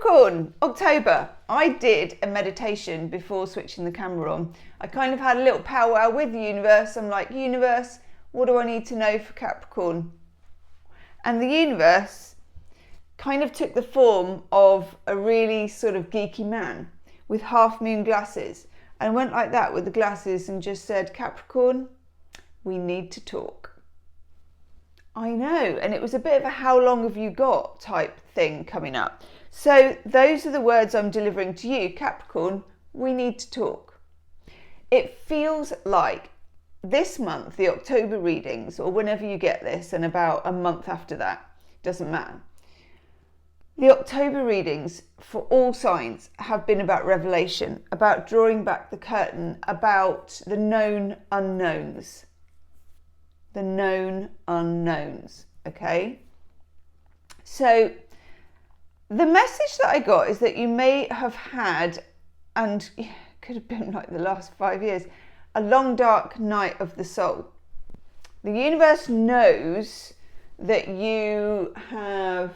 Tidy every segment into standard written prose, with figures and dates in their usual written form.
Capricorn, October. I did a meditation before switching the camera on. I kind of had a little powwow with the universe. I'm like, universe, what do I need to know for Capricorn? And the universe kind of took the form of a really sort of geeky man with half moon glasses, and went like that with the glasses and just said, Capricorn, we need to talk. I know, and it was a bit of a how long have you got type thing coming up. So those are the words I'm delivering to you, Capricorn, we need to talk. It feels like this month, the October readings, or whenever you get this, and about a month after that, doesn't matter. The October readings for all signs have been about revelation, about drawing back the curtain, about the known unknowns. The known unknowns, okay? So the message that I got is that you may have had, and it could have been like the last 5 years, a long dark night of the soul. The universe knows that you have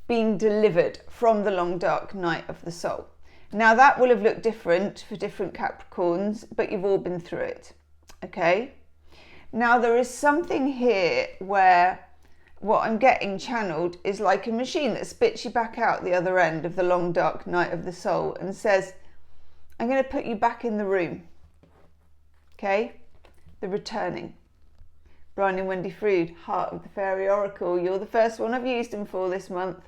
been delivered from the long dark night of the soul. Now that will have looked different for different Capricorns, but you've all been through it, okay? Now there is something here where what I'm getting channeled is like a machine that spits you back out the other end of the long dark night of the soul and says, I'm going to put you back in the room. Okay? The returning. Brian and Wendy Frood, Heart of the Fairy Oracle. You're the first one I've used them for this month.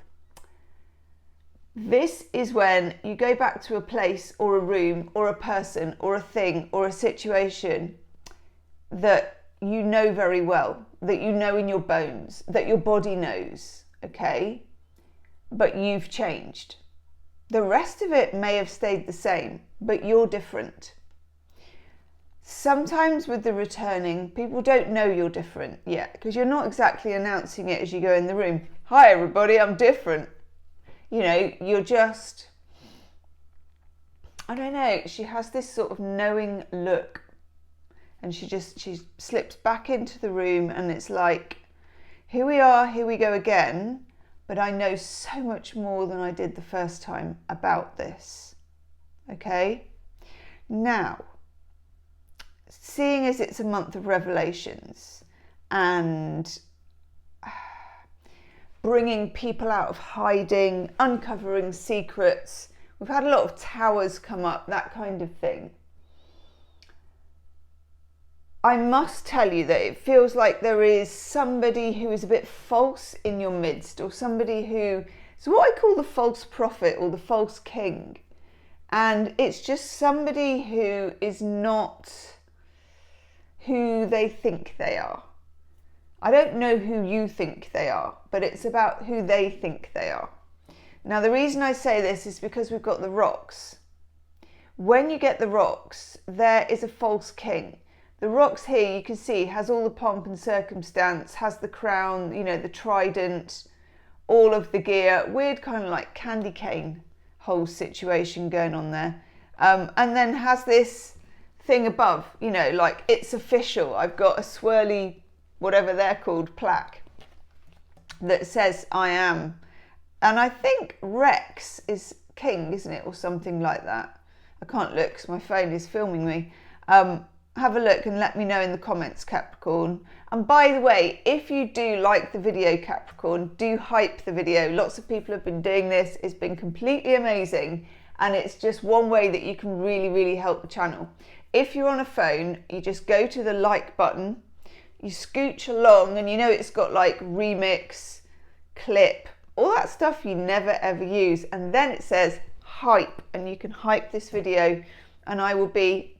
This is when you go back to a place or a room or a person or a thing or a situation that you know very well, that you know in your bones, that your body knows, okay? But you've changed. The rest of it may have stayed the same, but you're different. Sometimes with the returning, people don't know you're different yet, because you're not exactly announcing it as you go in the room. Hi everybody, I'm different. You know, you're just, I don't know, she has this sort of knowing look. And she slips back into the room and it's like, here we are, here we go again, but I know so much more than I did the first time about this, okay? Now, seeing as it's a month of revelations and bringing people out of hiding, uncovering secrets, we've had a lot of towers come up, that kind of thing. I must tell you that it feels like there is somebody who is a bit false in your midst, or somebody who is what I call the false prophet or the false king. And it's just somebody who is not who they think they are. I don't know who you think they are, but it's about who they think they are. Now, the reason I say this is because we've got the rocks. When you get the rocks, there is a false king. The rocks here, you can see, has all the pomp and circumstance, has the crown, you know, the trident, all of the gear, weird kind of like candy cane whole situation going on there. And then has this thing above, you know, like it's official. I've got a swirly, whatever they're called, plaque that says I am. And I think Rex is king, isn't it? Or something like that. I can't look because my phone is filming me. Have a look and let me know in the comments, Capricorn. And by the way, if you do like the video, Capricorn, do hype the video. Lots of people have been doing this. It's been completely amazing. And it's just one way that you can really, really help the channel. If you're on a phone, you just go to the like button, you scooch along, and you know it's got like remix, clip, all that stuff you never ever use. And then it says hype, and you can hype this video. And I will be,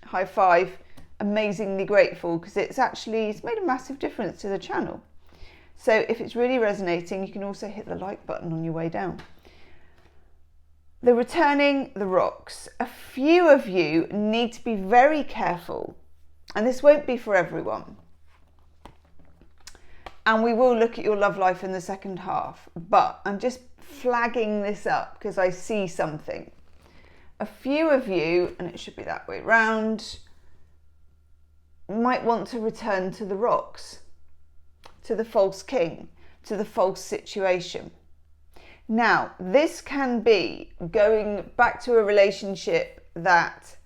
high five, amazingly grateful, because it's made a massive difference to the channel. So if it's really resonating, you can also hit the like button on your way down. The returning the rocks. A few of you need to be very careful, and this won't be for everyone. And we will look at your love life in the second half, but I'm just flagging this up because I see something. A few of you, and it should be that way round, might want to return to the rocks, to the false king, to the false situation. Now, this can be going back to a relationship that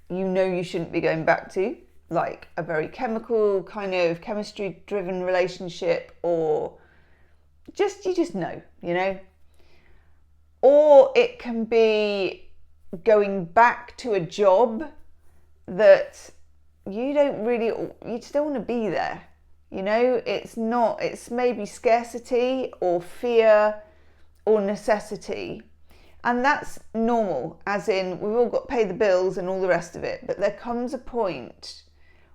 you know you shouldn't be going back to, like a very chemical, kind of chemistry driven relationship, or you just know, you know. Or it can be going back to a job that you just don't want to be there. You know, it's maybe scarcity or fear or necessity. And that's normal, as in we've all got to pay the bills and all the rest of it. But there comes a point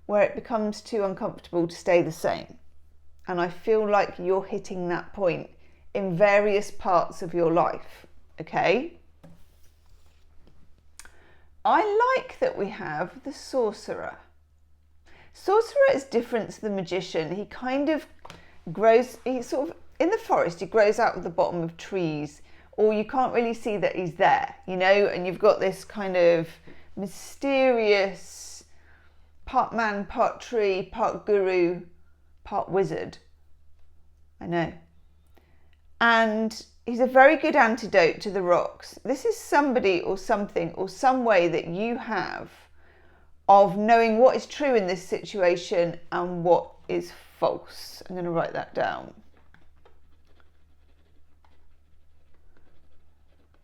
where it becomes too uncomfortable to stay the same. And I feel like you're hitting that point in various parts of your life, okay? I like that we have the sorcerer. Sorcerer is different to the magician. He kind of grows, he's sort of in the forest, he grows out of the bottom of trees, or you can't really see that he's there, you know, and you've got this kind of mysterious part man, part tree, part guru, part wizard. I know. And he's a very good antidote to the rocks. This is somebody or something or some way that you have of knowing what is true in this situation and what is false. I'm going to write that down.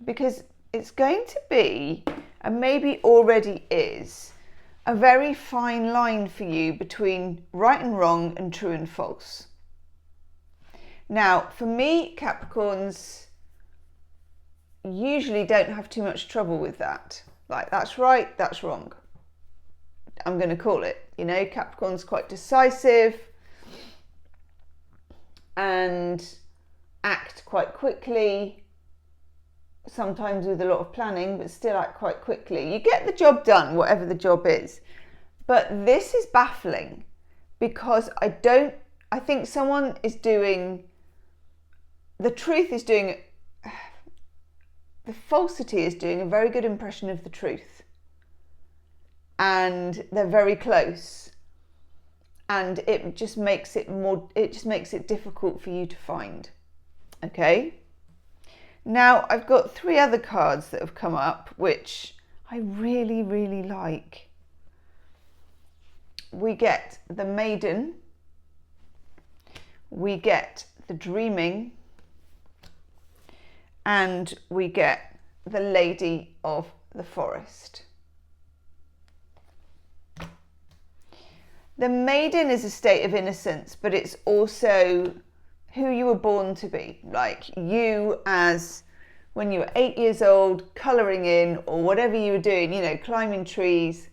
Because it's going to be, and maybe already is, a very fine line for you between right and wrong and true and false. Now, for me, Capricorns usually don't have too much trouble with that. Like, that's right, that's wrong. I'm going to call it. You know, Capricorn's quite decisive and act quite quickly, sometimes with a lot of planning, but still act quite quickly. You get the job done, whatever the job is. But this is baffling because I think someone is doing, the falsity is doing a very good impression of the truth. And they're very close. And it just makes it difficult for you to find. Okay? Now, I've got 3 other cards that have come up, which I really, really like. We get the Maiden, we get the Dreaming, and we get the Lady of the Forest. The Maiden is a state of innocence, but it's also who you were born to be. Like you as when you were 8 years old, colouring in or whatever you were doing, you know, climbing trees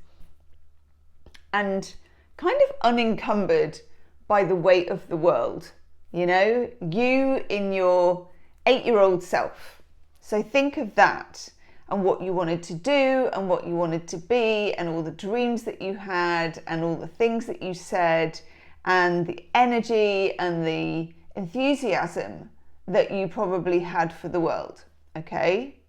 and kind of unencumbered by the weight of the world, you know, you in your 8-year-old self. So think of that and what you wanted to do and what you wanted to be and all the dreams that you had and all the things that you said and the energy and the enthusiasm that you probably had for the world, okay?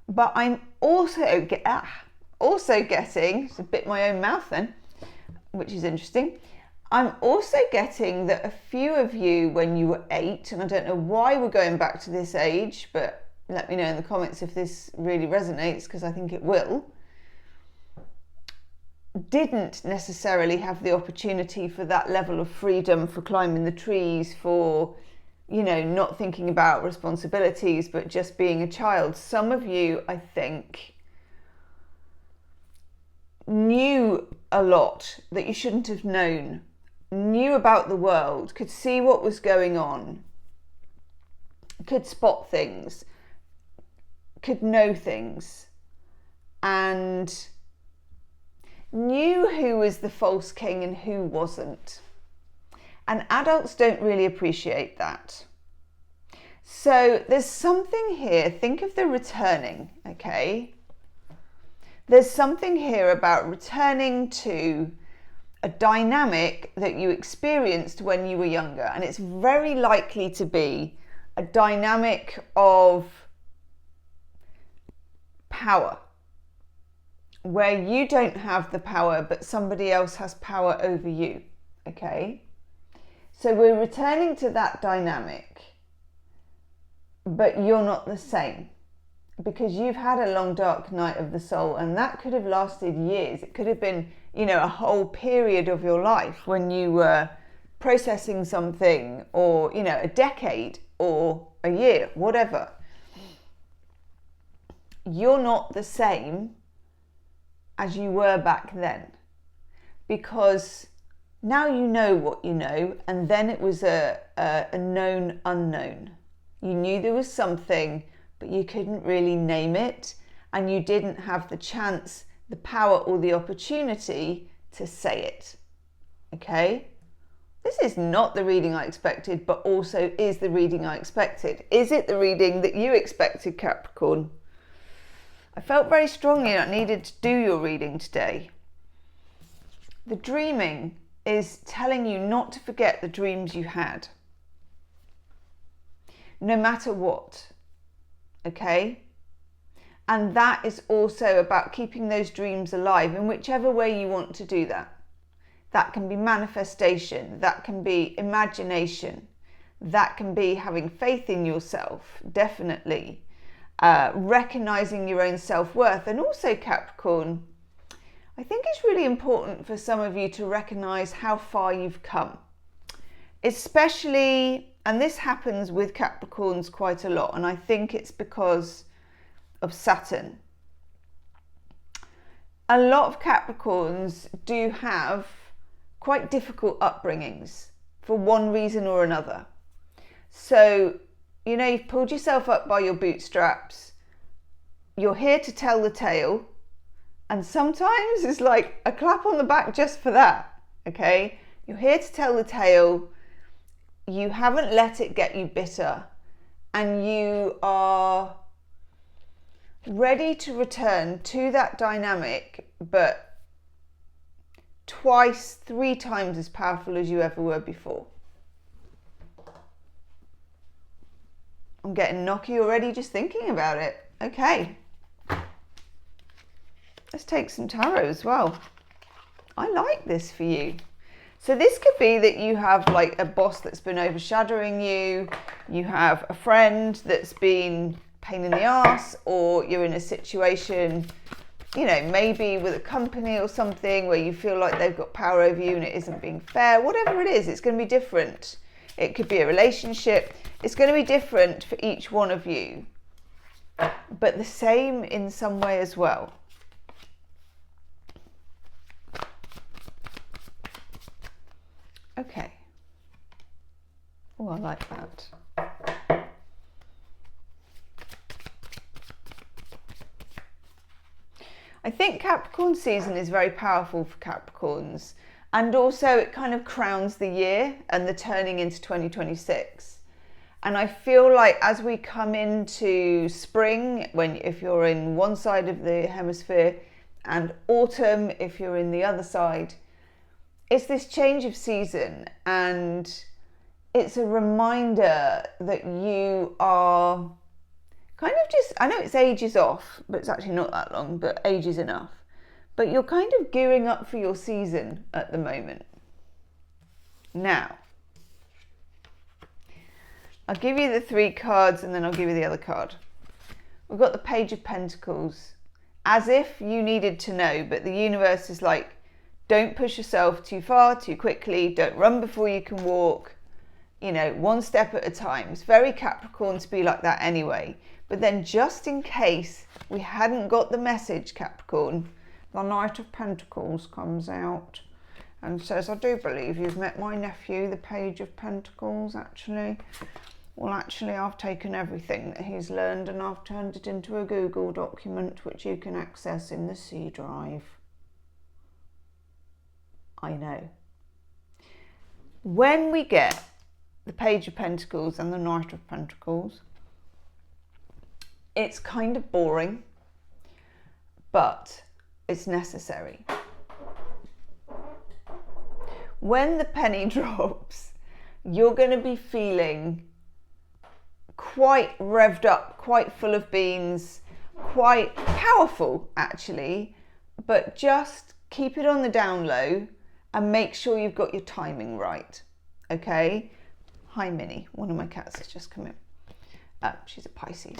But I'm also getting, it's a bit my own mouth then, which is interesting. I'm also getting that a few of you when you were 8, and I don't know why we're going back to this age, but let me know in the comments if this really resonates, because I think it will, didn't necessarily have the opportunity for that level of freedom, for climbing the trees, for, you know, not thinking about responsibilities, but just being a child. Some of you, I think, knew a lot that you shouldn't have known, knew about the world, could see what was going on, could spot things, could know things, and knew who was the false king and who wasn't. And adults don't really appreciate that. So there's something here, think of the returning, okay? There's something here about returning to a dynamic that you experienced when you were younger. And it's very likely to be a dynamic of power, where you don't have the power, but somebody else has power over you, okay? So we're returning to that dynamic. but you're not the same, because you've had a long dark night of the soul, and that could have lasted years. It could have been, you know, a whole period of your life when you were processing something, or, you know, a decade or a year, whatever. You're not the same as you were back then, because now you know what you know, and then it was a known unknown. You knew there was something, but you couldn't really name it, and you didn't have the chance, the power, or the opportunity to say it. Okay? This is not the reading I expected, but also is the reading I expected. Is it the reading that you expected, Capricorn? I felt very strongly that I needed to do your reading today. The dreaming is telling you not to forget the dreams you had, no matter what. Okay? And that is also about keeping those dreams alive in whichever way you want to do that. That can be manifestation, that can be imagination, that can be having faith in yourself, definitely. Recognizing your own self-worth. And also, Capricorn, I think it's really important for some of you to recognize how far you've come. Especially, and this happens with Capricorns quite a lot, and I think it's because of Saturn. A lot of Capricorns do have quite difficult upbringings for one reason or another. So, you know, you've pulled yourself up by your bootstraps. You're here to tell the tale. And sometimes it's like a clap on the back just for that. Okay? You're here to tell the tale. You haven't let it get you bitter. And you are ready to return to that dynamic, but twice, 3 times as powerful as you ever were before. I'm getting knocky already just thinking about it. Okay. Let's take some tarot as well. I like this for you. So this could be that you have like a boss that's been overshadowing you. You have a friend that's been a pain in the ass, or you're in a situation, you know, maybe with a company or something where you feel like they've got power over you and it isn't being fair. Whatever it is, it's going to be different. It could be a relationship. It's going to be different for each one of you, but the same in some way as well. Okay. Oh, I like that. I think Capricorn season is very powerful for Capricorns, and also it kind of crowns the year and the turning into 2026. And I feel like as we come into spring, if you're in one side of the hemisphere, and autumn if you're in the other side, it's this change of season, and it's a reminder that you are kind of just, I know it's ages off, but it's actually not that long, but ages enough. But you're kind of gearing up for your season at the moment. Now, I'll give you the 3 cards and then I'll give you the other card. We've got the Page of Pentacles, as if you needed to know, but the universe is like, don't push yourself too far, too quickly, don't run before you can walk, you know, one step at a time. It's very Capricorn to be like that anyway. But then just in case we hadn't got the message, Capricorn, the Knight of Pentacles comes out and says, I do believe you've met my nephew, the Page of Pentacles, actually. Well, actually, I've taken everything that he's learned and I've turned it into a Google document, which you can access in the C drive. I know. When we get the Page of Pentacles and the Knight of Pentacles, it's kind of boring, but it's necessary. When the penny drops, you're going to be feeling quite revved up, quite full of beans, quite powerful actually, but just keep it on the down low and make sure you've got your timing right. Okay? Hi Minnie, one of my cats has just come in. she's a Pisces.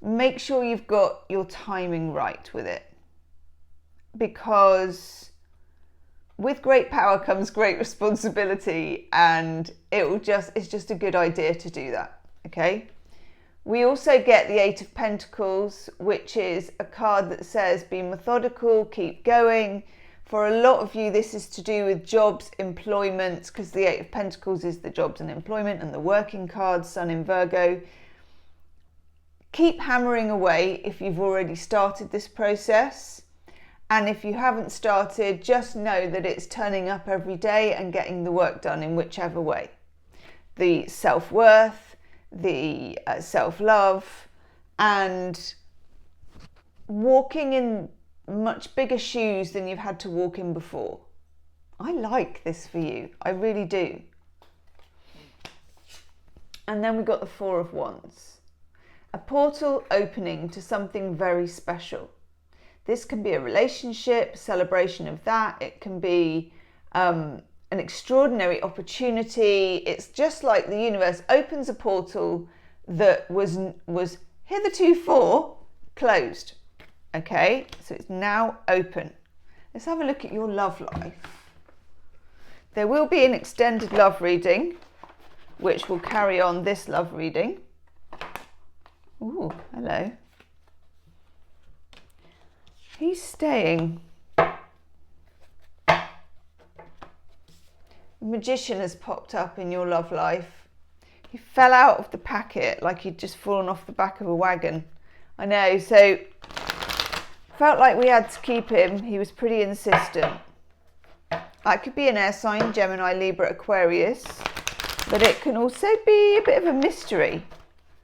Make sure you've got your timing right with it, because with great power comes great responsibility, and it's just a good idea to do that, okay? We also get the Eight of Pentacles, which is a card that says be methodical, keep going. For a lot of you, this is to do with jobs, employment, because the Eight of Pentacles is the jobs and employment, and the working card, Sun in Virgo. Keep hammering away if you've already started this process. And if you haven't started, just know that it's turning up every day and getting the work done in whichever way. The self-worth, the self-love, and walking in much bigger shoes than you've had to walk in before. I like this for you. I really do. And then we've got the Four of Wands. A portal opening to something very special. This can be a relationship, celebration of that. It can be an extraordinary opportunity. It's just like the universe opens a portal that was heretofore closed. Okay, so it's now open. Let's have a look at your love life. There will be an extended love reading, which will carry on this love reading. Ooh, hello. He's staying. The Magician has popped up in your love life. He fell out of the packet like he'd just fallen off the back of a wagon. I know, so felt like we had to keep him. He was pretty insistent. That could be an air sign, Gemini, Libra, Aquarius, but it can also be a bit of a mystery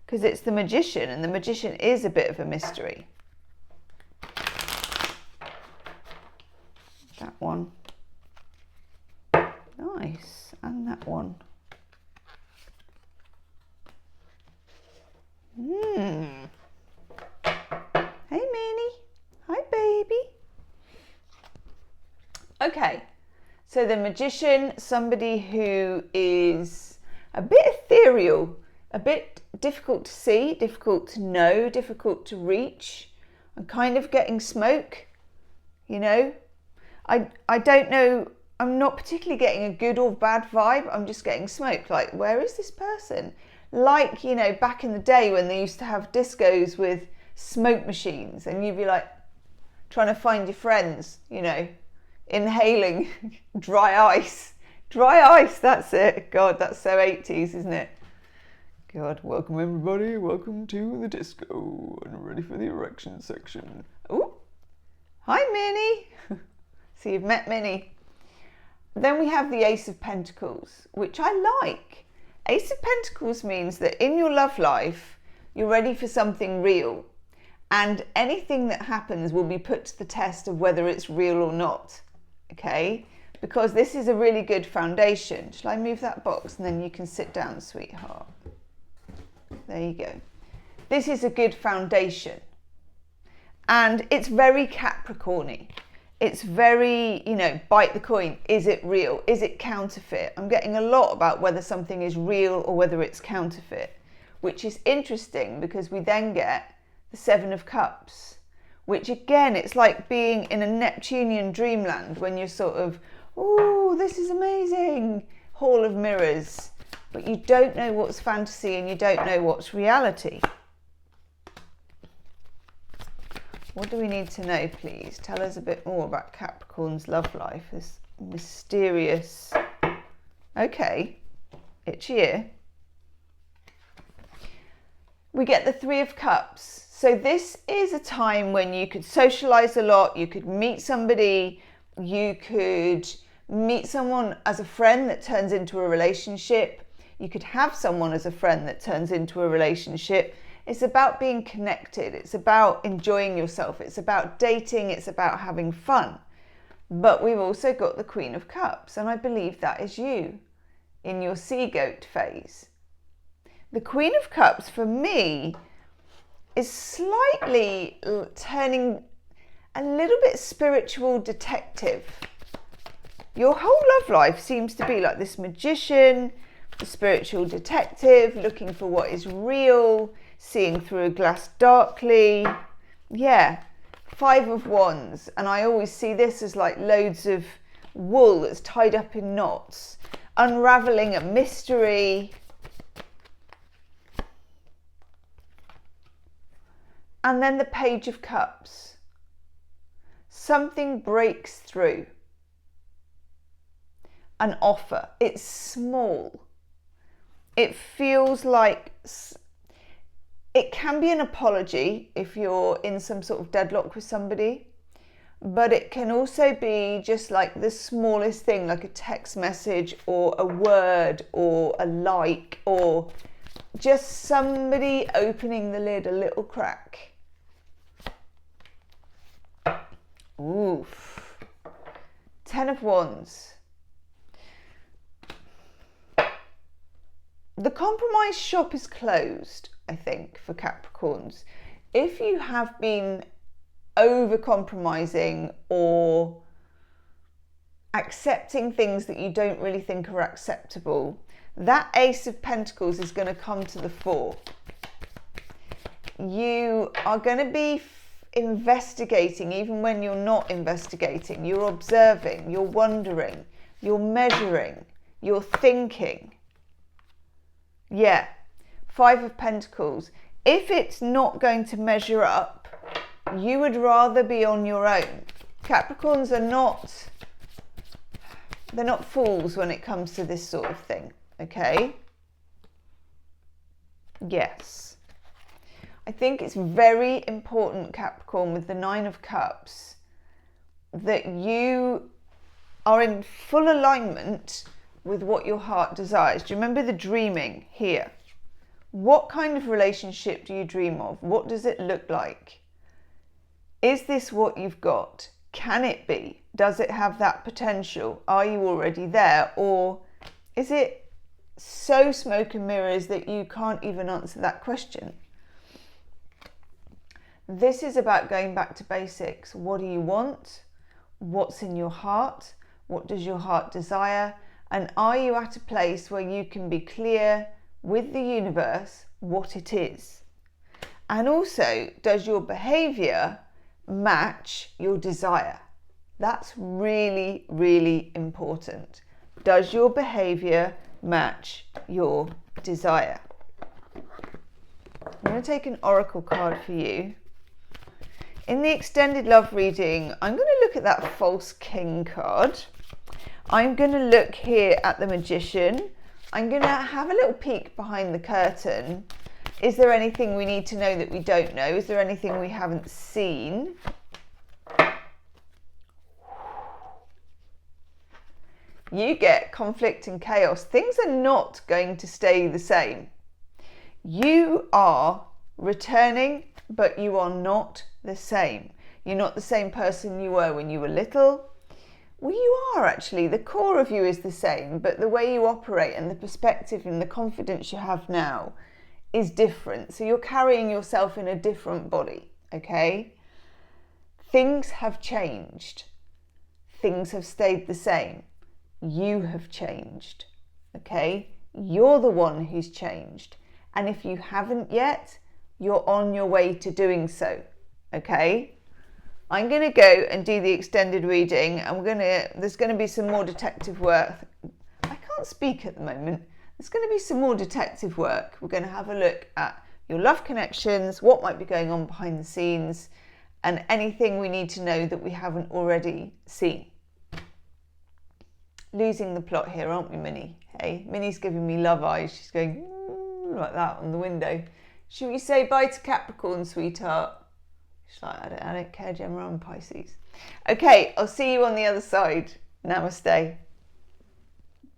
because it's the Magician, and the Magician is a bit of a mystery. That one. Nice. And that one. Hey, Minnie. Hi, baby. Okay. So the Magician, somebody who is a bit ethereal, a bit difficult to see, difficult to know, difficult to reach. I'm kind of getting smoke, you know. I don't know, I'm not particularly getting a good or bad vibe. I'm just getting smoke. Like, where is this person? Like, you know, back in the day when they used to have discos with smoke machines and you'd be like trying to find your friends, you know, inhaling dry ice. Dry ice, that's it. God, that's so 80s, isn't it? God, welcome everybody. Welcome to the disco. And ready for the erection section. Oh, hi, Minnie. So you've met Minnie. Then we have the Ace of Pentacles, which I like. Ace of Pentacles means that in your love life, you're ready for something real. And anything that happens will be put to the test of whether it's real or not. Okay? Because this is a really good foundation. Shall I move that box and then you can sit down, sweetheart? There you go. This is a good foundation. And it's very Capricorn-y. It's very, you know, bite the coin. Is it real? Is it counterfeit? I'm getting a lot about whether something is real or whether it's counterfeit, which is interesting because we then get the Seven of Cups, which again, it's like being in a Neptunian dreamland when you're sort of, oh, this is amazing, Hall of Mirrors, but you don't know what's fantasy and you don't know what's reality. What do we need to know, please? Tell us a bit more about Capricorn's love life, this mysterious... Okay, itchy ear. We get the Three of Cups. So this is a time when you could socialise a lot, you could meet somebody, you could meet someone as a friend that turns into a relationship, you could have someone as a friend that turns into a relationship. It's about being connected. It's about enjoying yourself. It's about dating. It's about having fun. But we've also got the Queen of Cups, and I believe that is you in your sea goat phase. The Queen of Cups, for me, is slightly turning a little bit spiritual detective. Your whole love life seems to be like this Magician, the spiritual detective, looking for what is real, seeing through a glass darkly. Yeah, 5 of Wands. And I always see this as like loads of wool that's tied up in knots, unraveling a mystery. And then the Page of Cups. Something breaks through. An offer. It's small. It feels like it can be an apology if you're in some sort of deadlock with somebody, but it can also be just like the smallest thing, like a text message or a word or a like, or just somebody opening the lid a little crack. Oof. 10 of Wands. The compromise shop is closed, I think, for Capricorns. If you have been over compromising or accepting things that you don't really think are acceptable, that Ace of Pentacles is going to come to the fore. You are going to be investigating even when you're not investigating. You're observing, you're wondering, you're measuring, you're thinking. Yeah, 5 of Pentacles. If it's not going to measure up, you would rather be on your own. Capricorns are they're not fools when it comes to this sort of thing, okay? Yes. I think it's very important, Capricorn, with the 9 of Cups, that you are in full alignment with what your heart desires. Do you remember the dreaming here? What kind of relationship do you dream of? What does it look like? Is this what you've got? Can it be? Does it have that potential? Are you already there? Or is it so smoke and mirrors that you can't even answer that question? This is about going back to basics. What do you want? What's in your heart? What does your heart desire? And are you at a place where you can be clear with the universe what it is? And also, does your behavior match your desire? That's really, really important. Does your behavior match your desire? I'm going to take an oracle card for you. In the extended love reading, I'm going to look at that false king card. I'm going to look here at the Magician. I'm going to have a little peek behind the curtain. Is there anything we need to know that we don't know? Is there anything we haven't seen? You get conflict and chaos. Things are not going to stay the same. You are returning, but you are not the same. You're not the same person you were when you were little. Well, you are actually. The core of you is the same, but the way you operate and the perspective and the confidence you have now is different. So you're carrying yourself in a different body, okay? Things have changed. Things have stayed the same. You have changed, okay? You're the one who's changed. And if you haven't yet, you're on your way to doing so, okay? I'm going to go and do the extended reading, and there's going to be some more detective work. I can't speak at the moment. There's going to be some more detective work. We're going to have a look at your love connections, what might be going on behind the scenes, and anything we need to know that we haven't already seen. Losing the plot here, aren't we, Minnie? Hey, Minnie's giving me love eyes. She's going like that on the window. Should we say bye to Capricorn, sweetheart? She's like, I don't care, Gemma, I'm Pisces. Okay, I'll see you on the other side. Namaste.